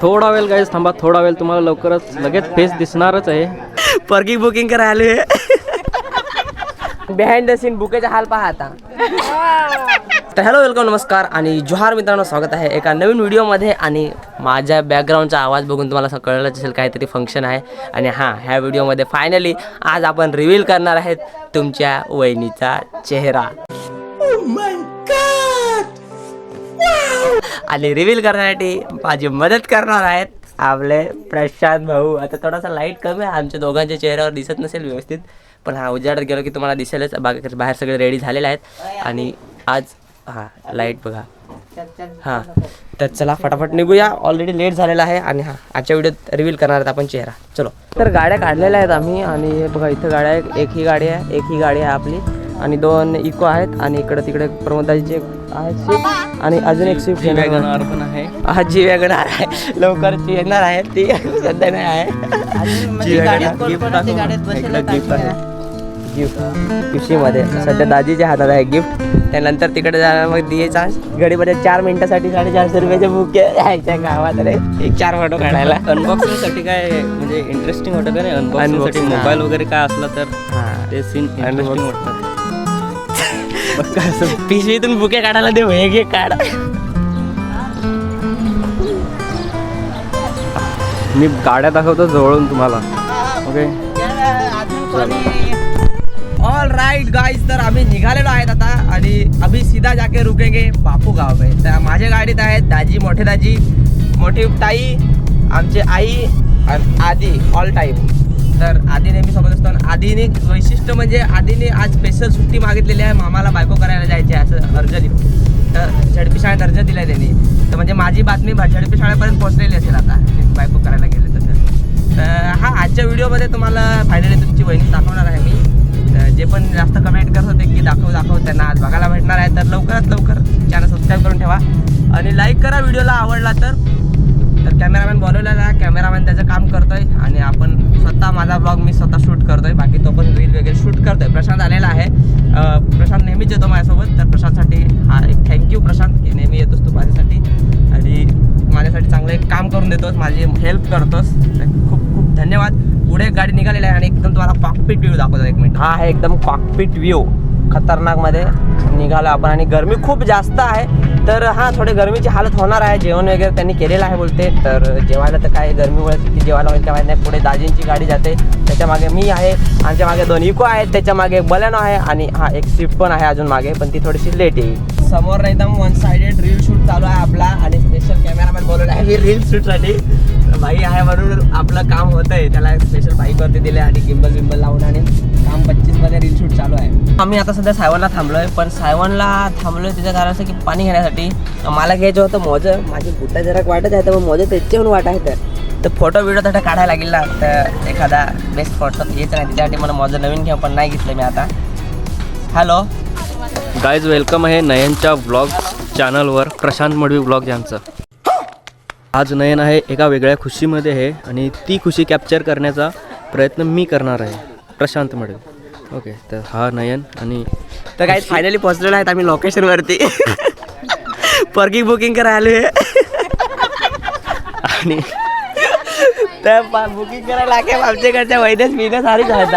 थोडा वेळ गाईज थांबा, थोडा वेळ, तुम्हाला लवकरच लगेच फेस दिसणारच आहे. पार्किंग बुकिंग करायला आलोय. बिहाइंड द सीन बुकेचा हाल पहा आता. तर हॅलो, वेलकम, नमस्कार आणि जोहार मित्रांनो, स्वागत आहे एका नवीन व्हिडिओमध्ये. आणि माझ्या बॅकग्राऊंडचा आवाज बघून तुम्हाला कळलंच असेल काहीतरी फंक्शन आहे. आणि हां, ह्या व्हिडिओमध्ये फायनली आज आपण रिव्हील करणार आहेत तुमच्या वहिनीचा चेहरा. आणि रिव्हील करण्यासाठी माझी मदत करणार आहेत आपले प्रशांत भाऊ. आता थोडासा लाईट कमी आहे, आमच्या दोघांच्या चेहऱ्यावर दिसत नसेल व्यवस्थित, पण हा उजाडात गेलो की तुम्हाला दिसेलच. बाहेर सगळे रेडी झालेले आहेत आणि आज हां लाईट बघा. हां, तर चला फटाफट निघूया, ऑलरेडी लेट झालेला आहे. आणि हां, आजच्या व्हिडिओत रिव्हील करणार आहेत आपण चेहरा. चलो, तर गाड्या काढलेल्या आहेत आम्ही. आणि बघा इथं गाड्या आहे, एक ही गाडी आहे आपली, आणि 2 इको आहेत. आणि इकडं तिकडे प्रमोदाजीचे आहेत स्विफ्ट, आणि अजून एक स्विफ्ट वॅगनआर पण आहे. हा, जी वॅगनआर आहे, लवकरच येणार आहे, ती सध्या नाही आहे. जी वॅगनआर गिफ्ट आहे, गिफ्ट पिशवीमध्ये सध्या दाजीच्या हातात आहे गिफ्ट. त्यानंतर तिकडे जायला मग दियेचा घडीमध्ये 4 मिनिटासाठी 450 रुपयाचे बुके यायच्या गावात रे, 4 फोटो काढायला. अनबॉक्सिंगसाठी काय म्हणजे इंटरेस्टिंग वाटत आहे. अनबॉक्सिंगसाठी मोबाईल वगैरे काय असला तर ते सीन इंटरेस्टिंग वाटतात. पिशवीतून बुके काढायला दे, हे काढ. मी गाड्या दाखवतो जवळून तुम्हाला. ओके, ऑल राईट गाईज, तर आम्ही निघालेलो आहेत आता. आणि अभी सीधा जाके रुकेंगे बापू गाव में. तर माझ्या गाडीत आहेत दाजी, मोठे दाजी, मोठी ताई, आमचे आई आणि आदी ऑल टाईम. तर आधी नेहमी सोबत असतो. आधीने वैशिष्ट्य म्हणजे आधीने आज स्पेशल सुट्टी मागितलेली आहे, मामाला बायको करायला जायची असं अर्ज दिलं. तर झडपी शाळेत अर्ज दिला आहे त्यांनी. तर म्हणजे माझी बातमी झडपी शाळेपर्यंत पोहोचलेली असेल आता, बायको करायला गेले तसं. तर हा, आजच्या व्हिडिओमध्ये तुम्हाला फायनली तुमची वहिनी दाखवणार आहे मी. जे पण जास्त कमेंट करत होते की दाखव त्यांना आज बघायला भेटणार आहे. तर लवकरात लवकर चॅनल सबस्क्राईब करून ठेवा आणि लाईक करा व्हिडिओला आवडला तर. कॅमेरामॅन बोलवलेला, कॅमेरामॅन त्याचं काम करतोय आणि आपण स्वतः, माझा ब्लॉग मी स्वतः शूट करतोय, बाकी तो पण रील वगैरे शूट करतोय. प्रशांत आलेला आहे, प्रशांत नेहमीच येतो माझ्यासोबत. तर प्रशांतसाठी हा एक थँक्यू प्रशांत, की नेहमी येतोस तू माझ्यासाठी आणि माझ्यासाठी चांगलं एक काम करून देतोस, माझी हेल्प करतोस. खूप खूप धन्यवाद. पुढे गाडी निघालेली आहे आणि एकदम तुम्हाला कॉकपिट व्ह्यू दाखवतो. 1 मिनिट. हा आहे एकदम कॉकपिट व्ह्यू, खतरनाकमध्ये निघालो आपण. आणि गरमी खूप जास्त आहे, तर हां थोडी गरमीची हालत होणार आहे. जेवण वगैरे त्यांनी केलेलं आहे बोलते. तर जेवायला तर काय गरमीमुळे किती जेवायला होईल काय नाही. पुढे दाजींची गाडी जाते, त्याच्या मागे मी आहे, आमच्या मागे 2 इको आहेत, त्याच्या मागे एक बलेनो आहे, आणि हा एक स्विफ्ट पण आहे अजून मागे, पण ती थोडीशी लेट येईल. समोर एकदम 1 साइडेड रील शूट चालू आहे आपला. आणि स्पेशल कॅमेरामॅन बोलवला आहे रील शूटसाठी. बाई आहे म्हणून आपलं काम होतं आहे, त्याला स्पेशल बाईकवरती दिले आणि गिंबल लावून, आणि काम 25 मध्ये रील शूट चालू आहे. आम्ही आता सध्या सायवनला थांबलोय, पण सायवनला थांबलोय त्याच्या कारण असं की पाणी घेण्यासाठी. मला घ्यायचं होतं मोजं, माझी बुटा जरा वाटत आहे, तर मग मोजं त्याच्याहून वाट आहे. तर फोटो व्हिडिओ तर काढायला लागेल ना, तर एखादा बेस्ट फोटो घ्यायचा नाही, त्याच्यासाठी मला मोजं नवीन घ्या, पण नाही घेतलं मी आता. हॅलो गाईज, वेलकम आहे नयनच्या व्लॉग चॅनलवर, प्रशांत मडवी व्लॉग यांचं. आज नयन आहे एका वेगळ्या खुशीमध्ये आहे आणि ती खुशी कॅप्चर करण्याचा प्रयत्न मी करणार आहे, प्रशांत मडवी. ओके, तर हा नयन. आणि तर काही फायनली पोहोचलेलो आहेत आम्ही लोकेशनवरती. पार्किंग बुकिंग करायला आलोय. आणि त्या बुकिंग करायला लागेल आमच्याकडच्या वैद्यच बिनस सारीच आहेत.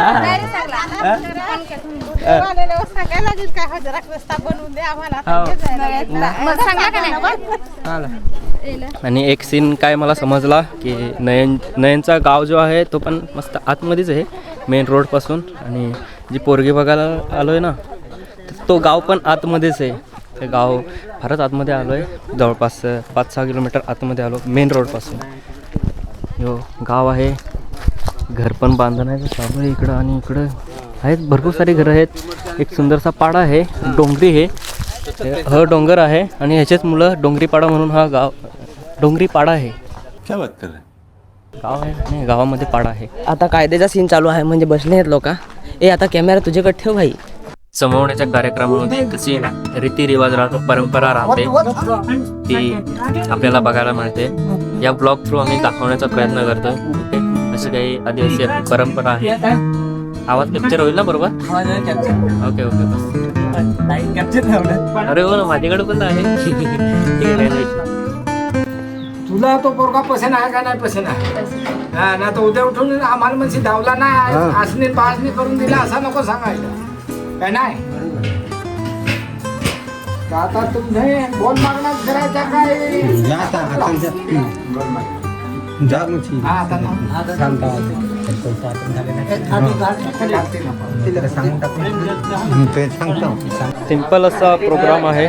आणि एक सीन काय मला समजला की नयनचा गाव जो आहे तो पण मस्त आतमध्येच आहे मेन रोडपासून. आणि जी पोरगी बघायला आलो आहे ना, तो गाव पण आतमध्येच आहे. ते गाव फारच आतमध्ये आलो आहे, जवळपास 5-6 किलोमीटर आतमध्ये आलो मेन रोडपासून. यो गाव आहे, घर पण बांधण्याचं चालू आहे इकडं. आणि इकडं आहेत भरपूर सारी घरं आहेत. एक सुंदरसा पाडा आहे, डोंगरी आहे, डोंगर आहे, आणि ह्याचेच मुलं डोंगरी पाडा म्हणून हा गाव डोंगरी पाडा आहे. क्या बात कर रहे? गाव आहे आणि गावामध्ये पाडा आहे. आता कायद्याचा सीन चालू आहे, म्हणजे बसले आहेत लोक. आता कॅमेरा तुझ्याकडे ठेव भाई. जमवण्याच्या कार्यक्रमामध्ये कशी रीतिरिवाज राहतो, परंपरा राहते, ती आपल्याला बघायला मिळते. या ब्लॉग थ्रू आम्ही दाखवण्याचा प्रयत्न करतो. अशी काही आदिवासी परंपरा आहे. आवाज कॅप्चर होईल ना बरोबर? ओके ओके बस. अरे हो ना, माझ्याकडे पण आहे. ठीक आहे. तुला तो पोरगा पसंत आहे का नाही पसंत आहे हा ना तर उद्या उठून आम्हाला म्हणजे धावला नाही असणे पासणी करून दिला असा नको सांगायचं काय नाही तर आता तुम्ही बोल मागणार करायचा काय हा आता सिंपल असा प्रोग्राम आहे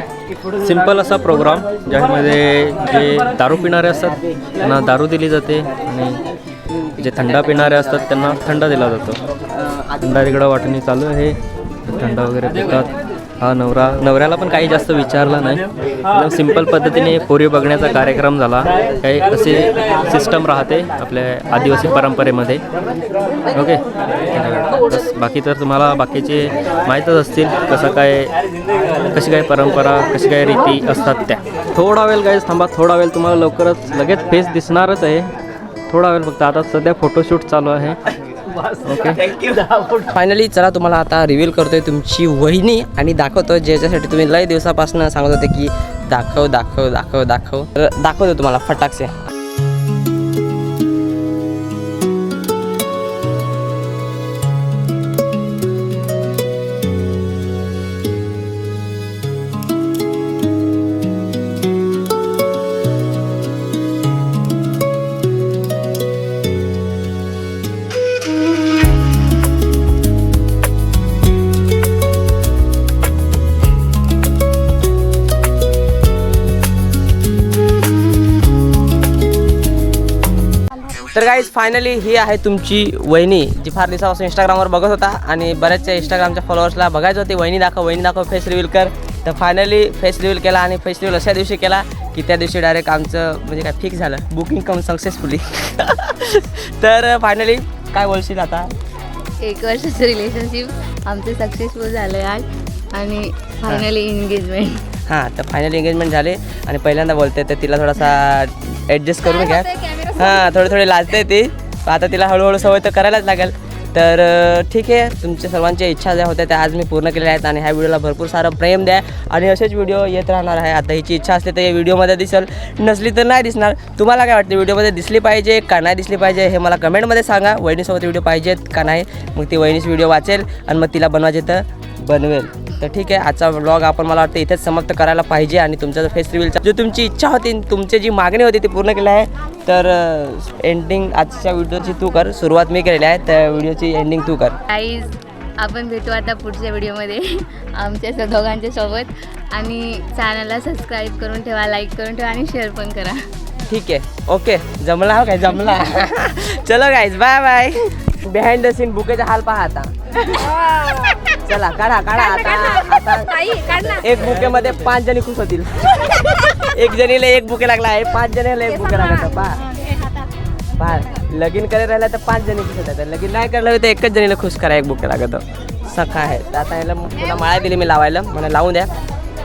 सिंपल असा प्रोग्राम ज्यामध्ये जे दारू पिणारे असतात त्यांना दारू दिली जाते आणि जे थंडा पिणारे असतात त्यांना थंडा दिला जातो. थंडा तिकडं वाटणी चालू आहे. थंडा वगैरे पितात. हा नवऱ्याला पण काही जास्त विचारला नाही. एकदम सिंपल पद्धतीने पोरी बघण्याचा कार्यक्रम झाला. काही असे सिस्टम राहते आपल्या आदिवासी परंपरेमध्ये. ओके बस बाकी तर तुम्हाला बाकीचे माहीतच असतील कशी काय परंपरा कशी काय रीती असतात त्या. थोडा वेळ गाईज थांबा. थोडा वेळ तुम्हाला लवकरच लगेच फेस दिसणारच आहे. थोडा वेळ फक्त. आता सध्या फोटोशूट चालू आहे. ओके फायनली चला तुम्हाला आता रिव्हील करतोय तुमची वहिनी आणि दाखवतो ज्याच्यासाठी तुम्ही लय दिवसापासून सांगत होते की दाखव दाखव दाखव दाखव दाखवतो तुम्हाला फटाकसे. तर गाईज फायनली ही आहे तुमची वहिनी जी फार दिवसापासून इंस्टाग्रामवर बघत होता आणि बऱ्याचशा इंस्टाग्रामच्या फॉलोअर्सला बघायचं होती वहिनी दाखव फेस रिव्हील कर. तर फायनली फेस रिव्हील केला आणि फेस रिव्हील अशा दिवशी केला की त्या दिवशी डायरेक्ट आमचं म्हणजे काय फिक्स झालं बुकिंग कम सक्सेसफुली. तर फायनली काय बोलशील आता. 1 वर्षाचं रिलेशनशिप आमचं सक्सेसफुल झालं आज आणि फायनली एंगेजमेंट. हां तर फायनली एंगेजमेंट झाले आणि पहिल्यांदा बोलते तर तिला थोडासा ॲडजस्ट करून घ्या. हां थोडी लाजते ती. आता तिला हळूहळू सवय तर करायलाच लागेल. तर ठीक आहे तुमच्या सर्वांच्या इच्छा ज्या होत्या त्या आज मी पूर्ण केल्या आहेत आणि ह्या व्हिडिओला भरपूर सारं प्रेम द्या आणि असेच व्हिडिओ येत राहणार आहे. आता हिची इच्छा असते तर या व्हिडिओमध्ये दिसेल नसली तर नाही दिसणार. तुम्हाला काय वाटतं व्हिडिओमध्ये दिसली पाहिजे का नाही दिसली पाहिजे हे मला कमेंटमध्ये सांगा. वहिनीसोबत व्हिडिओ पाहिजेत का नाही मग ती वहिनीची व्हिडिओ वाचेल आणि मग तिला बनवायचे तर बनवेल. तर ठीक आहे आजचा व्लॉग आपण मला वाटतं इथेच समाप्त करायला पाहिजे आणि तुमचा जो फेस रिव्हीलचा जो तुमची इच्छा होती तुमची जी मागणी होती ती पूर्ण केली आहे. तर एंडिंग आजच्या व्हिडिओची तू कर. सुरुवात मी केलेली आहे त्या व्हिडिओची एंडिंग तू कर. गाईज आपण भेटू आता पुढच्या व्हिडिओमध्ये आमच्या दोघांच्या सोबत आणि चॅनलला सबस्क्राईब करून ठेवा लाईक करून ठेवा आणि शेअर पण करा. ठीक आहे ओके जमला हो काय जमला. चलो guys bye bye. Behind the scene बुकेचा हाल पहा आता. चला काढा आता एक बुकेमध्ये 5 जणी खुश होतील. एक जणीला एक बुके लागला आहे 5 जणीला एक बुके लागला. पहा लगीन करे राहिला तर 5 जणी खुश होतात. लगीन नाही करायला तर एकच जणीला खुश करा एक बुके लागत सखा आहे. आता याला पुन्हा माळा दिली मी लावायला मला लावून द्या.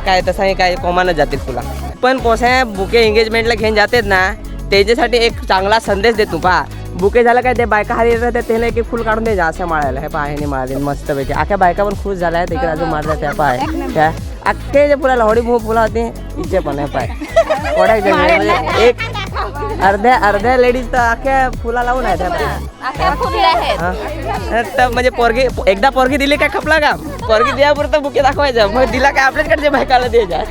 काय तसंही काय कोमानच जातील फुला. पण कोसा बुके एंगेजमेंटला घेऊन जातात ना त्याच्यासाठी एक चांगला संदेश देतो. पहा बुके झालं काय ते बायका हारी येतात त्याला एक फुल काढून द्यायचं अशा माळायला. हे पहा हे माळा मस्तपैकी अख्या बायका पण खुश झाल्या आहेत. इकडे अजून मारल्या त्या पाय त्या अख्खे जे फुलाला होडी मूळ फुला होती इथे पण आहे पाय ओढायचे म्हणजे एक अर्ध्या लेडीज तर अख्ख्या फुला लावून आहेत. तर म्हणजे पोरगी एकदा पोरगी दिली काय खपला का पोरगी द्यापुरतं बुके दाखवायचं मग दिला काय आपल्याचकडे बायकाला द्यायच्या.